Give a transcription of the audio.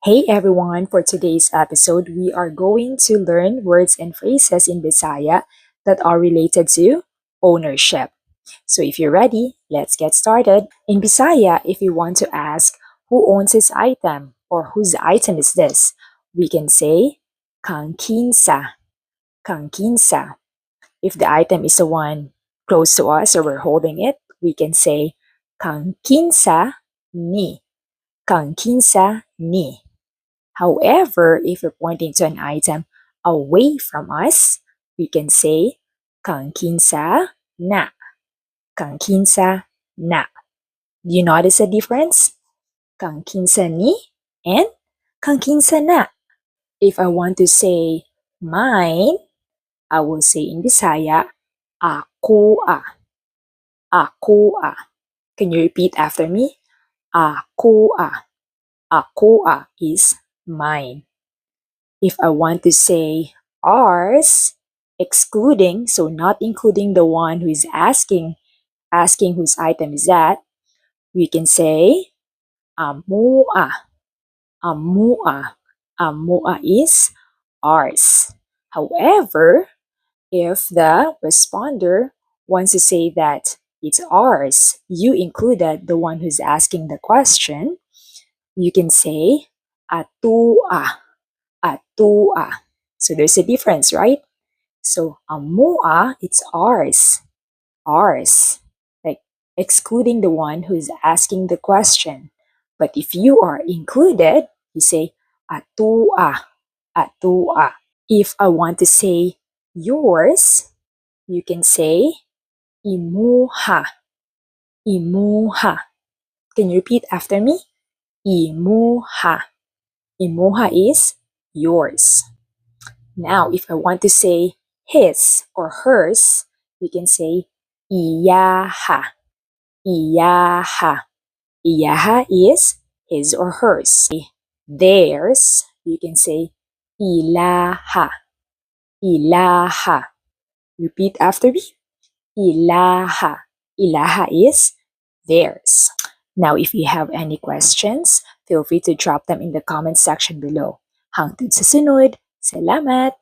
Hey everyone, for today's episode, we are going to learn words and phrases in Bisaya that are related to ownership. So if you're ready, let's get started. In Bisaya, if you want to ask who owns this item or whose item is this, we can say Kang kinsa, Kang kinsa. If the item is the one close to us or we're holding it, we can say Kang kinsa ni, Kang kinsa ni. However, if we're pointing to an item away from us, we can say kang kinsa na, kang kinsa na. Do you notice a difference? Kang kinsa ni and kang kinsa na. If I want to say mine, I will say in Bisaya, akoa, akoa. Can you repeat after me? Akoa, akoa is mine. If I want to say ours, excluding, so not including the one who is asking whose item is that, we can say amoa, amoa. Amoa is ours. However, if the responder wants to say that it's ours, you included the one who's asking the question, you can say atoa, atoa. So there's a difference, right? So amoa, it's ours, ours, like excluding the one who is asking the question. But if you are included, you say atoa, atoa. If I want to say yours, you can say imoha, imoha. Can you repeat after me? Imoha. Imoha is yours. Now, if I want to say his or hers, we can say iyaha, iyaha. Iyaha is his or hers. Theirs, you can say ilaha, ilaha. Repeat after me. Ilaha. Ilaha is theirs. Now, if you have any questions, feel free to drop them in the comment section below. Hangtod sa sunod. Salamat!